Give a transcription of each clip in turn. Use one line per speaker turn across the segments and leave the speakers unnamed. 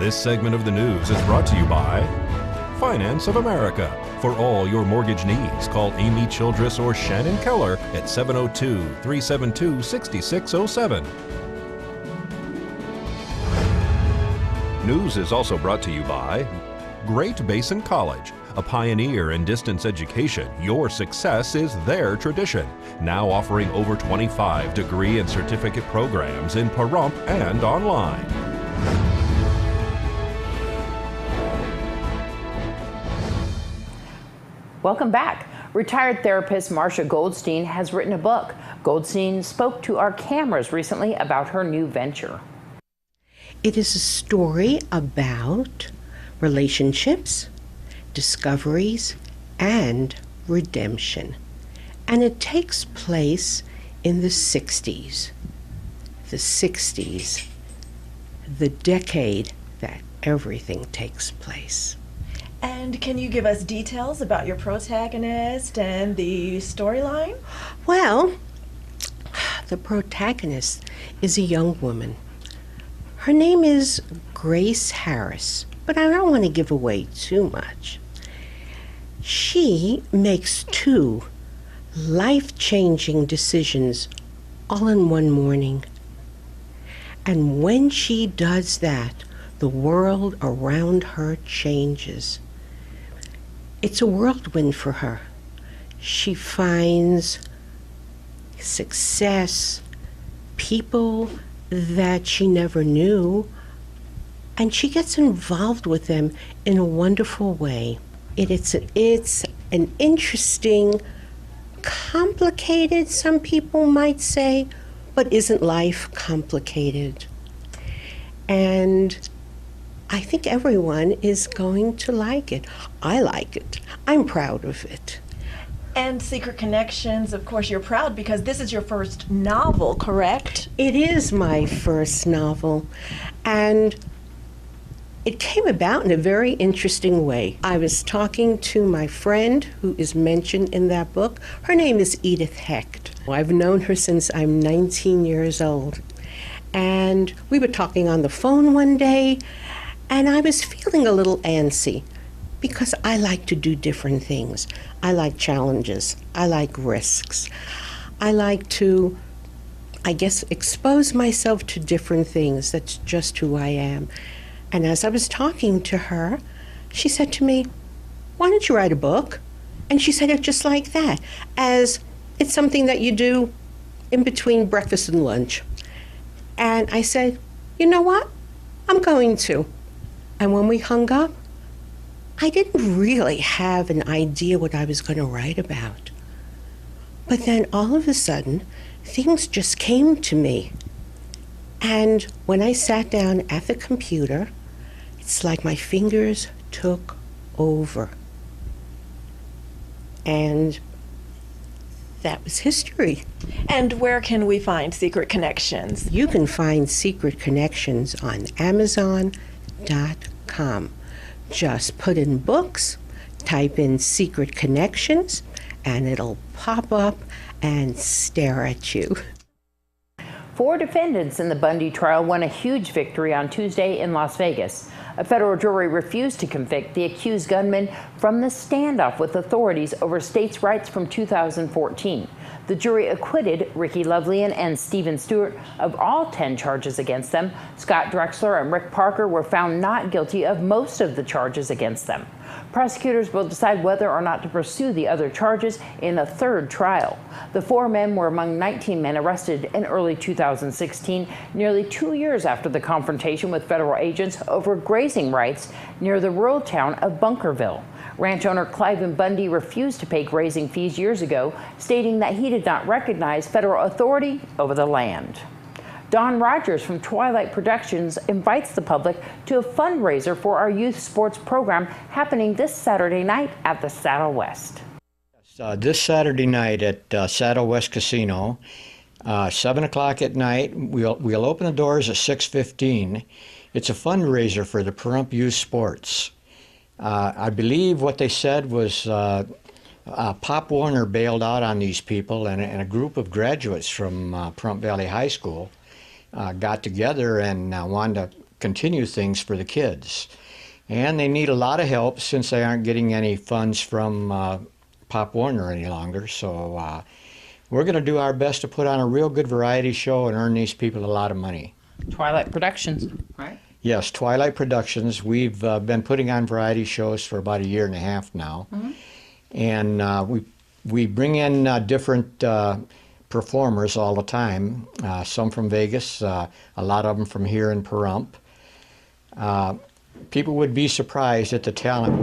This segment of the news is brought to you by Finance of America. For all your mortgage needs, call Amy Childress or Shannon Keller at 702-372-6607. News is also brought to you by Great Basin College. A pioneer in distance education, your success is their tradition. Now offering over 25 degree and certificate programs in Pahrump and online.
Welcome back. Retired therapist Marsha Goldstein has written a book. Goldstein spoke to our cameras recently about her new venture.
It is a story about relationships, discoveries, and redemption. And it takes place in the 60s. The 60s, the decade that everything takes place.
And can you give us details about your protagonist and the storyline?
Well, the protagonist is a young woman. Her name is Grace Harris, but I don't want to give away too much. She makes two life-changing decisions all in one morning. And when she does that, the world around her changes. It's a whirlwind for her. She finds success, people that she never knew, and she gets involved with them in a wonderful way. It's an interesting, complicated, some people might say, but isn't life complicated? And I think everyone is going to like it. I like it. I'm proud of it.
And Secret Connections, of course, you're proud because this is your first novel, correct?
It is my first novel, and it came about in a very interesting way. I was talking to my friend who is mentioned in that book. Her name is Edith Hecht. I've known her since I'm 19 years old. And we were talking on the phone one day, and I was feeling a little antsy because I like to do different things. I like challenges. I like risks. I like to, I guess, expose myself to different things. That's just who I am. And as I was talking to her, she said to me, "Why don't you write a book?" And she said it just like that, as it's something that you do in between breakfast and lunch. And I said, "You know what? I'm going to." And when we hung up, I didn't really have an idea what I was going to write about. But then all of a sudden, things just came to me. And when I sat down at the computer, it's like my fingers took over. And that was history.
And where can we find Secret Connections?
You can find Secret Connections on Amazon.com. Just put in books, type in Secret Connections, and it'll pop up and stare at you.
4 defendants in the Bundy trial won a huge victory on Tuesday in Las Vegas. A federal jury refused to convict the accused gunman from the standoff with authorities over states' rights from 2014. The jury acquitted Ricky Lovelyan and Stephen Stewart of all 10 charges against them. Scott Drexler and Rick Parker were found not guilty of most of the charges against them. Prosecutors will decide whether or not to pursue the other charges in a third trial. The 4 men were among 19 men arrested in early 2016, nearly 2 years after the confrontation with federal agents over grazing rights near the rural town of Bunkerville. Ranch owner Cliven Bundy refused to pay grazing fees years ago, stating that he did not recognize federal authority over the land. Don Rogers from Twilight Productions invites the public to a fundraiser for our youth sports program happening this Saturday night at the Saddle West.
This Saturday night at Saddle West Casino, 7 o'clock at night. We'll open the doors at 6:15. It's a fundraiser for the Pahrump Youth Sports. I believe what they said was Pop Warner bailed out on these people, and a group of graduates from Pahrump Valley High School got together and wanted to continue things for the kids. And they need a lot of help since they aren't getting any funds from Pop Warner any longer. So we're going to do our best to put on a real good variety show and earn these people a lot of money.
Twilight Productions, right?
Yes, Twilight Productions. We've been putting on variety shows for about 1.5 years now. And we bring in different performers all the time, some from Vegas, a lot of them from here in Pahrump. People would be surprised at the talent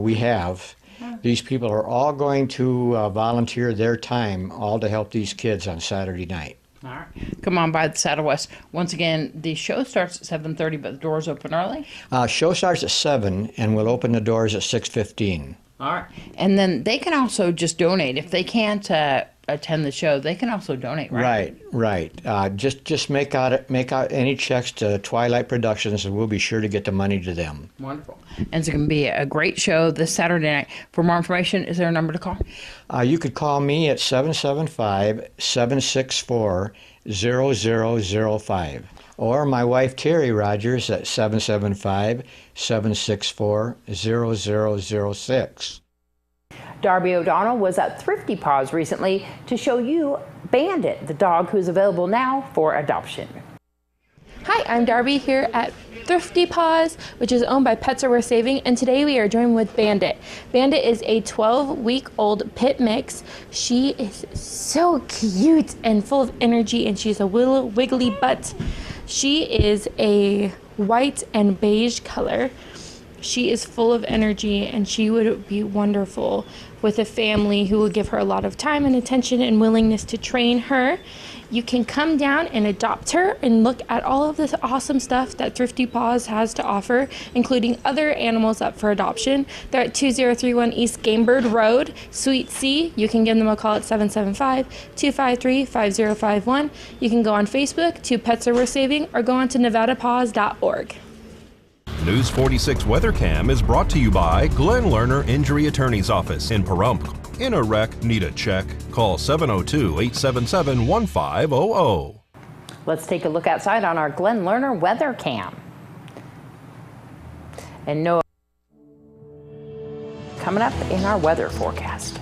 we have. These people are all going to volunteer their time all to help these kids on Saturday night.
All right. Come on by the Saddle West. Once again, the show starts at 7:30, but the doors open early?
Show starts at 7, and we'll open the doors at 6:15.
All right. And then they can also just donate. If they can't attend the show, they can also donate, right?
Right. Just make out any checks to Twilight Productions, and we'll be sure to get the money to them.
Wonderful. And it's going to be a great show this Saturday night. For more information, is there a number to call?
You could call me at 775-764-0005. Or my wife, Terry Rogers, at 775-764-0006.
Darbie O'Donnell was at Thrifty Paws recently to show you Bandit, the dog who's available now for adoption.
Hi, I'm Darbie here at Thrifty Paws, which is owned by Pets Are Worth Saving, and today we are joined with Bandit. Bandit is a 12-week-old pit mix. She is so cute and full of energy, and she's a wiggly butt. She is a white and beige color. She is full of energy, and she would be wonderful with a family who will give her a lot of time and attention and willingness to train her. You can come down and adopt her and look at all of this awesome stuff that Thrifty Paws has to offer, including other animals up for adoption. They're at 2031 East Gamebird Road, Suite C. You can give them a call at 775-253-5051. You can go on Facebook to Pets Are Worth Saving or go on to nevadapaws.org.
News 46 WeatherCam is brought to you by Glenn Lerner Injury Attorney's Office in Pahrump. In a wreck, need a check? Call 702-877-1500.
Let's take a look outside on our Glenn Lerner weather cam. And Noah coming up in our weather forecast.